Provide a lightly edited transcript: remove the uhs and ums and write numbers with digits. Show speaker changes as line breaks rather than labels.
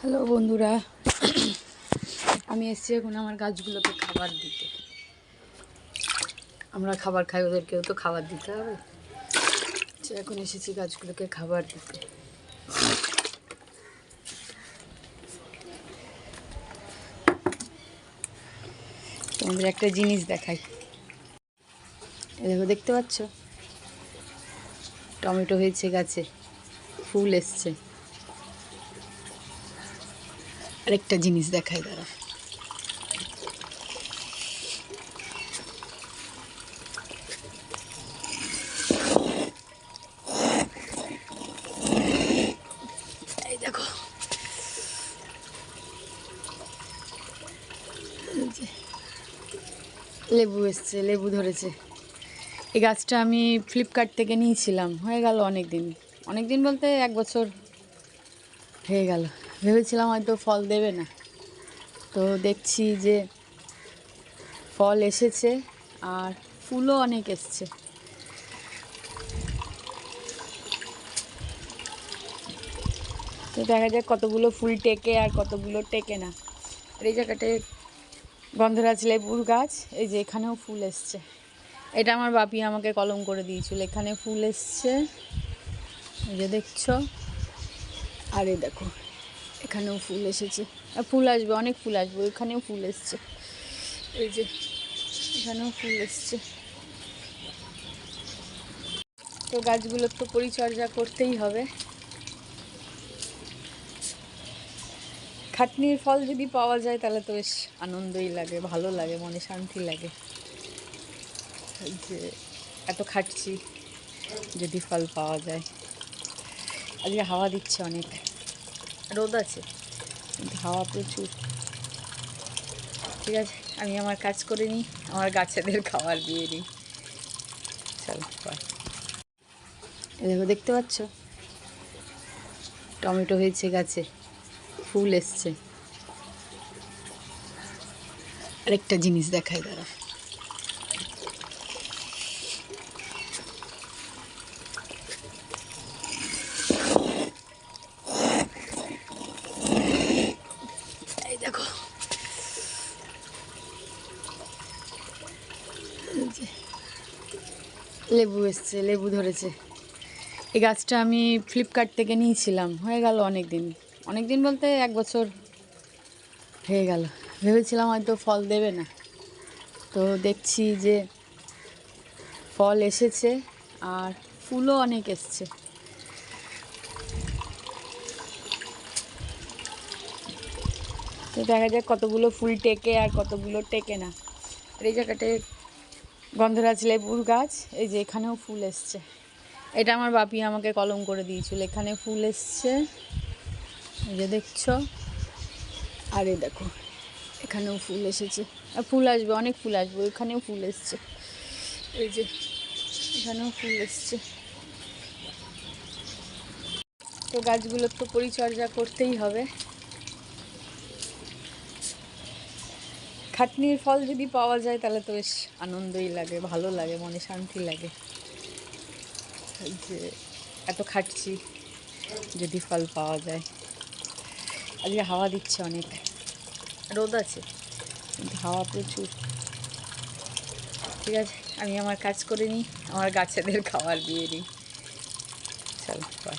Hello বন্ধুরা, আমি এসেছি এখন আমার গাছগুলোকে খাবার দিতে। আমরা খাবার খাই, ওদেরকেও তো খাবার দিতে হবে। এখন এসেছি গাছগুলোকে খাবার দিতে। তোমাদের একটা জিনিস দেখাই, দেখো, দেখতে পাচ্ছ? টমেটো হয়েছে গাছে, ফুল এসছে। আরেকটা জিনিস দেখাই, দাঁড়া। এই দেখো, লেবু এসছে, লেবু ধরেছে। এই গাছটা আমি ফ্লিপকার্ট থেকে নিয়েছিলাম, হয়ে গেল অনেক দিন বলতে 1 বছর হয়ে গেল। ভেবেছিলাম হয়তো ফল দেবে না, তো দেখছি যে ফল এসেছে আর ফুলও অনেক এসছে। তো দেখা যাক কতগুলো ফুল টেকে আর কতগুলো টেকে না। আর এই জায়গাটায় গন্ধরাজ লেবুর গাছ, এই যে এখানেও ফুল এসছে। এটা আমার বাপি আমাকে কলম করে দিয়েছিল, এখানে ফুল এসছে, এই যে দেখছো। আর এই দেখো, এখানেও ফুল এসেছে, আর ফুল আসবে, অনেক ফুল আসবে। ওইখানেও ফুল এসছে, এই যে এখানেও ফুল এসছে। তো গাছগুলোর তো পরিচর্যা করতেই হবে। খাটনির ফল যদি পাওয়া যায় তাহলে তো বেশ আনন্দই লাগে, ভালো লাগে, মনে শান্তি লাগে যে এত খাটছি, যদি ফল পাওয়া যায়। আজকে হাওয়া দিচ্ছে, অনেক রোদ আছে কিন্তু হাওয়া প্রচুর। ঠিক আছে, আমি আমার কাজ করে নিই, আমার গাছেদের খাবার দিয়ে নিই। চল, দেখো, দেখতে পাচ্ছ? টমেটো হয়েছে গাছে, ফুল এসছে। আরেকটা জিনিস দেখাই, দাঁড়া। এই দেখো, লেবু এসছে, লেবু ধরেছে। এই গাছটা আমি ফ্লিপকার্ট থেকে নিয়েছিলাম, হয়ে গেল অনেক দিন বলতে 1 বছর হয়ে গেল। ভেবেছিলাম হয়তো ফল দেবে না, তো দেখছি যে ফল এসেছে আর ফুলও অনেক এসছে। তো দেখা যাক কতগুলো ফুল টেকে আর কতগুলো টেকে না। আর এই জায়গাটায় গন্ধরাজ লেবুর গাছ, এই যে এখানেও ফুল এসছে। এটা আমার বাপি আমাকে কলম করে দিয়েছিল, এখানে ফুল এসছে, এই যে দেখছো। আর এই দেখো, এখানেও ফুল এসেছে, আর ফুল আসবে, অনেক ফুল আসবে। ওইখানেও ফুল এসছে, এই যে এখানেও ফুল এসছে। তো গাছগুলোর তো পরিচর্যা করতেই হবে। খাটনির ফল যদি পাওয়া যায় তাহলে তো বেশ আনন্দই লাগে, ভালো লাগে, মনে শান্তি লাগে যে এত খাটছি, যদি ফল পাওয়া যায়। আজকে হাওয়া দিচ্ছে, অনেক রোদ আছে কিন্তু হাওয়া প্রচুর। ঠিক আছে, আমি আমার কাজ করে নিই, আমার গাছেদের খাবার দিয়ে নিই। চল, বাই।